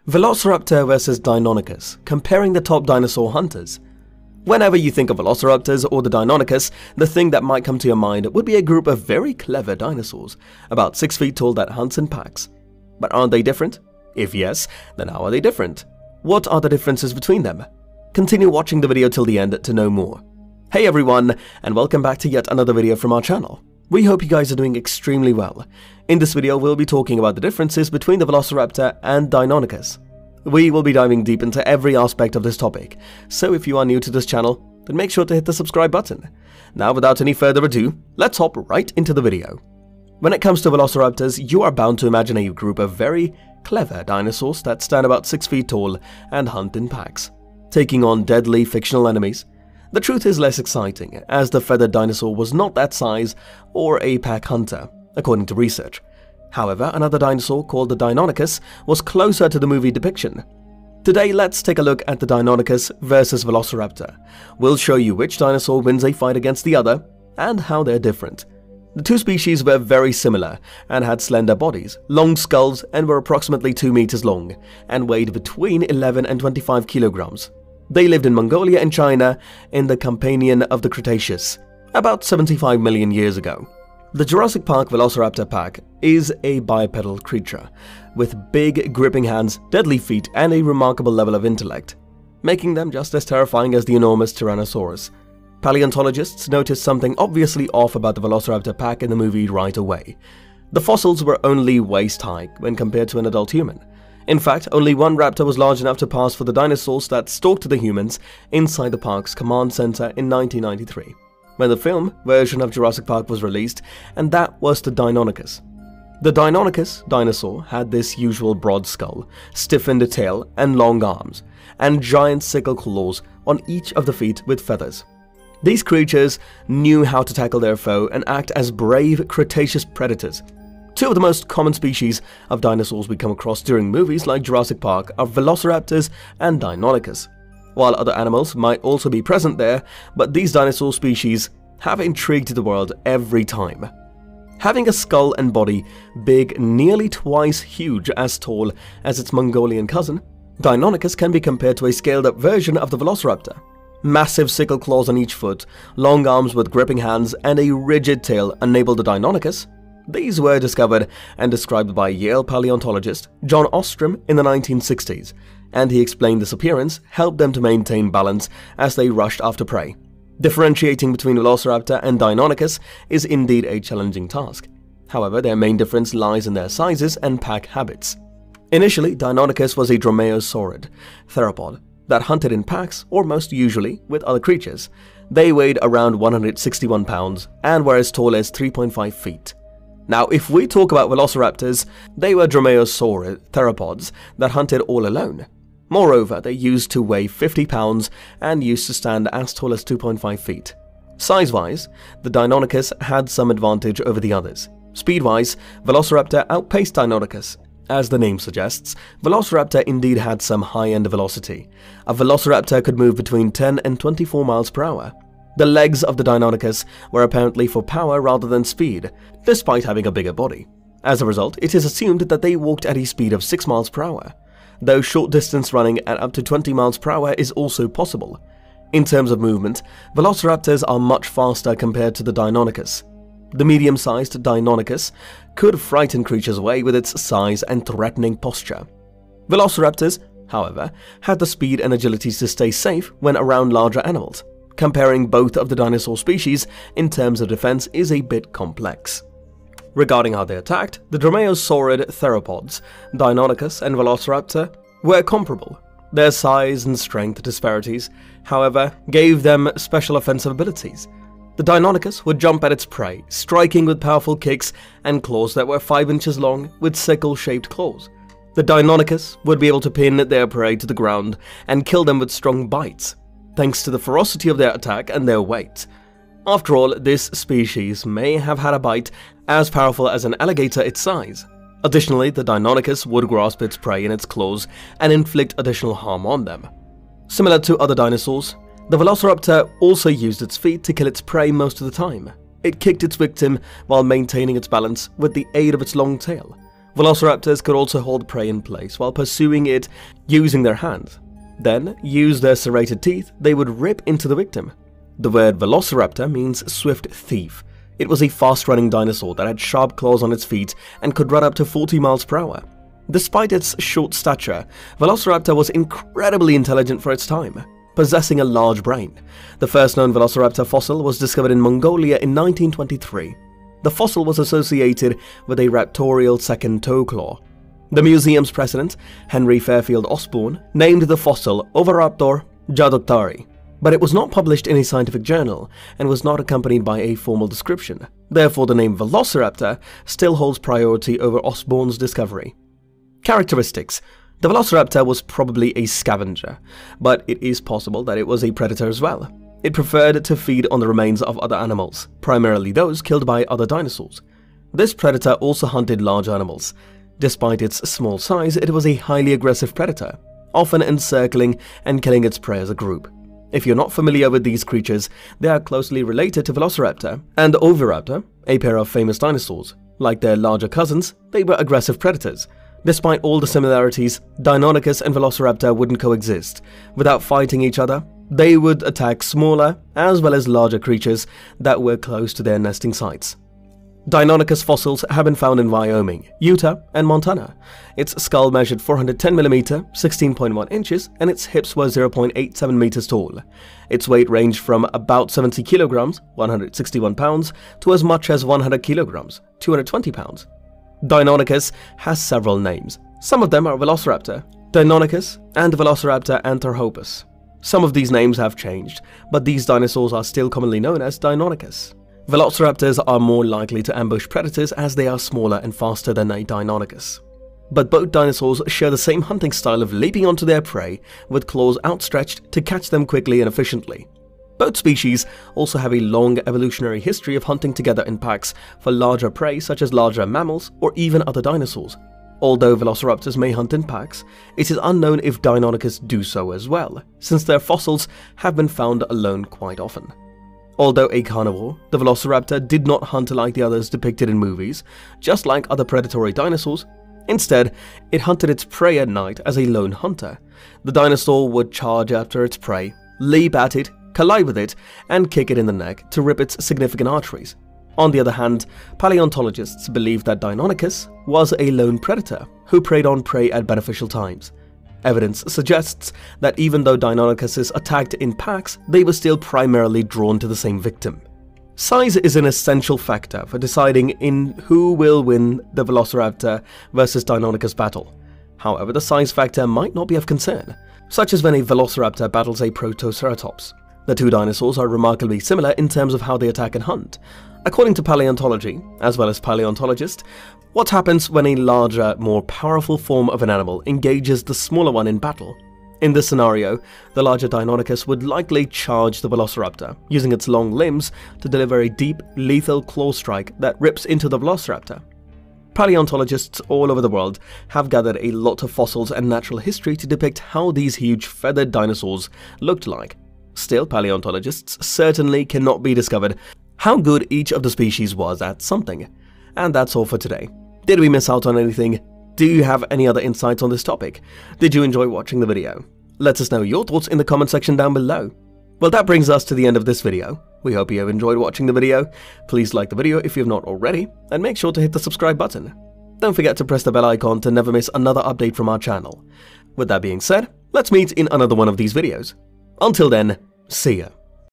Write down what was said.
Velociraptor versus Deinonychus, comparing the top dinosaur hunters. Whenever you think of Velociraptors or the Deinonychus, the thing that might come to your mind would be a group of very clever dinosaurs, about 6 feet tall that hunts in packs. But aren't they different? If yes, then how are they different? What are the differences between them? Continue watching the video till the end to know more. Hey everyone, and welcome back to yet another video from our channel. We hope you guys are doing extremely well. In this video, we'll be talking about the differences between the Velociraptor and Deinonychus. We will be diving deep into every aspect of this topic, so if you are new to this channel, then make sure to hit the subscribe button. Now, without any further ado, let's hop right into the video. When it comes to Velociraptors, you are bound to imagine a group of very clever dinosaurs that stand about 6 feet tall and hunt in packs, taking on deadly fictional enemies. The truth is less exciting, as the feathered dinosaur was not that size or a pack hunter, according to research. However, another dinosaur called the Deinonychus was closer to the movie depiction. Today, let's take a look at the Deinonychus versus Velociraptor. We'll show you which dinosaur wins a fight against the other, and how they're different. The two species were very similar, and had slender bodies, long skulls, and were approximately 2 meters long, and weighed between 11 and 25 kilograms. They lived in Mongolia and China in the Campanian of the Cretaceous, about 75 million years ago. The Jurassic Park Velociraptor pack is a bipedal creature, with big gripping hands, deadly feet, and a remarkable level of intellect, making them just as terrifying as the enormous Tyrannosaurus. Paleontologists noticed something obviously off about the Velociraptor pack in the movie right away. The fossils were only waist-high when compared to an adult human. In fact, only one raptor was large enough to pass for the dinosaurs that stalked the humans inside the park's command center in 1993, when the film version of Jurassic Park was released, and that was the Deinonychus. The Deinonychus dinosaur had this usual broad skull, stiffened tail, and long arms, and giant sickle claws on each of the feet with feathers. These creatures knew how to tackle their foe and act as brave Cretaceous predators. Two of the most common species of dinosaurs we come across during movies like Jurassic Park are Velociraptors and Deinonychus. While other animals might also be present there, but these dinosaur species have intrigued the world every time. Having a skull and body big, nearly twice huge as tall as its Mongolian cousin, Deinonychus can be compared to a scaled-up version of the Velociraptor. Massive sickle claws on each foot, long arms with gripping hands, and a rigid tail enable the Deinonychus. These were discovered and described by Yale paleontologist John Ostrom in the 1960s, and he explained this appearance helped them to maintain balance as they rushed after prey. Differentiating between Velociraptor and Deinonychus is indeed a challenging task. However, their main difference lies in their sizes and pack habits. Initially, Deinonychus was a dromaeosaurid theropod that hunted in packs, or most usually with other creatures. They weighed around 161 pounds and were as tall as 3.5 feet. Now, if we talk about Velociraptors, they were dromaeosaurid theropods that hunted all alone. Moreover, they used to weigh 50 pounds and used to stand as tall as 2.5 feet. Size-wise, the Deinonychus had some advantage over the others. Speed-wise, Velociraptor outpaced Deinonychus. As the name suggests, Velociraptor indeed had some high-end velocity. A Velociraptor could move between 10 and 24 miles per hour. The legs of the Deinonychus were apparently for power rather than speed, despite having a bigger body. As a result, it is assumed that they walked at a speed of 6 miles per hour, though short-distance running at up to 20 miles per hour is also possible. In terms of movement, Velociraptors are much faster compared to the Deinonychus. The medium-sized Deinonychus could frighten creatures away with its size and threatening posture. Velociraptors, however, had the speed and agility to stay safe when around larger animals. Comparing both of the dinosaur species in terms of defense is a bit complex. Regarding how they attacked, the dromaeosaurid theropods, Deinonychus and Velociraptor, were comparable. Their size and strength disparities, however, gave them special offensive abilities. The Deinonychus would jump at its prey, striking with powerful kicks and claws that were 5 inches long with sickle-shaped claws. The Deinonychus would be able to pin their prey to the ground and kill them with strong bites, thanks to the ferocity of their attack and their weight. After all, this species may have had a bite as powerful as an alligator its size. Additionally, the Deinonychus would grasp its prey in its claws and inflict additional harm on them. Similar to other dinosaurs, the Velociraptor also used its feet to kill its prey most of the time. It kicked its victim while maintaining its balance with the aid of its long tail, Velociraptors could also hold prey in place while pursuing it using their hands. Then, use their serrated teeth, they would rip into the victim. The word velociraptor means swift thief. It was a fast-running dinosaur that had sharp claws on its feet and could run up to 40 miles per hour. Despite its short stature, Velociraptor was incredibly intelligent for its time, possessing a large brain. The first known Velociraptor fossil was discovered in Mongolia in 1923. The fossil was associated with a raptorial second toe claw. The museum's president, Henry Fairfield Osborne, named the fossil Oviraptor jadoctari, but it was not published in a scientific journal and was not accompanied by a formal description. Therefore, the name Velociraptor still holds priority over Osborne's discovery. Characteristics. The Velociraptor was probably a scavenger, but it is possible that it was a predator as well. It preferred to feed on the remains of other animals, primarily those killed by other dinosaurs. This predator also hunted large animals. Despite its small size, it was a highly aggressive predator, often encircling and killing its prey as a group. If you're not familiar with these creatures, they are closely related to Velociraptor and Oviraptor, a pair of famous dinosaurs. Like their larger cousins, they were aggressive predators. Despite all the similarities, Deinonychus and Velociraptor wouldn't coexist. Without fighting each other, they would attack smaller as well as larger creatures that were close to their nesting sites. Deinonychus fossils have been found in Wyoming, Utah, and Montana. Its skull measured 410mm, 16.1 inches, and its hips were 0.87 meters tall. Its weight ranged from about 70 kilograms, 161 pounds, to as much as 100 kilograms, 220 pounds. Deinonychus has several names. Some of them are Velociraptor, Deinonychus, and Velociraptor anthropopus. Some of these names have changed, but these dinosaurs are still commonly known as Deinonychus. Velociraptors are more likely to ambush predators as they are smaller and faster than a Deinonychus. But both dinosaurs share the same hunting style of leaping onto their prey with claws outstretched to catch them quickly and efficiently. Both species also have a long evolutionary history of hunting together in packs for larger prey such as larger mammals or even other dinosaurs. Although velociraptors may hunt in packs, it is unknown if Deinonychus do so as well, since their fossils have been found alone quite often. Although a carnivore, the velociraptor did not hunt like the others depicted in movies, just like other predatory dinosaurs. Instead, it hunted its prey at night as a lone hunter. The dinosaur would charge after its prey, leap at it, collide with it, and kick it in the neck to rip its significant arteries. On the other hand, paleontologists believe that Deinonychus was a lone predator who preyed on prey at beneficial times. Evidence suggests that even though Deinonychuses attacked in packs, they were still primarily drawn to the same victim. Size is an essential factor for deciding in who will win the Velociraptor versus Deinonychus battle. However, the size factor might not be of concern, such as when a Velociraptor battles a Protoceratops. The two dinosaurs are remarkably similar in terms of how they attack and hunt. According to paleontology, as well as paleontologists, what happens when a larger, more powerful form of an animal engages the smaller one in battle? In this scenario, the larger Deinonychus would likely charge the Velociraptor, using its long limbs to deliver a deep, lethal claw strike that rips into the Velociraptor. Paleontologists all over the world have gathered a lot of fossils and natural history to depict how these huge feathered dinosaurs looked like. Still, paleontologists certainly cannot be discovered how good each of the species was at something. And that's all for today. Did we miss out on anything? Do you have any other insights on this topic? Did you enjoy watching the video? Let us know your thoughts in the comment section down below. Well, that brings us to the end of this video. We hope you have enjoyed watching the video. Please like the video if you have not already, and make sure to hit the subscribe button. Don't forget to press the bell icon to never miss another update from our channel. With that being said, let's meet in another one of these videos. Until then, see ya.